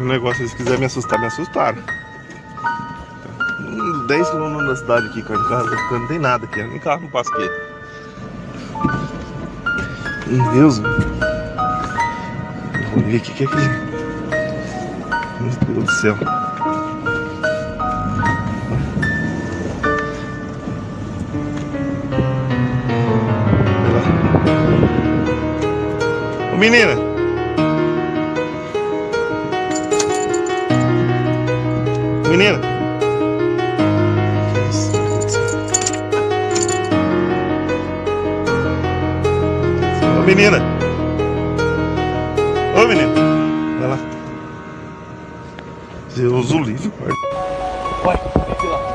Um negócio, se quiser me assustar, me assustaram. 10 km da cidade aqui, cara. Carro, não tem nada aqui, nem carro não passa aqui. Meu Deus. Vou ver o que é aquele. Meu Deus do céu. Olha lá. Ô menina. Menina. Ô menina. Ô menina. Vai lá. Deus o livre, pai. Vai, vem lá.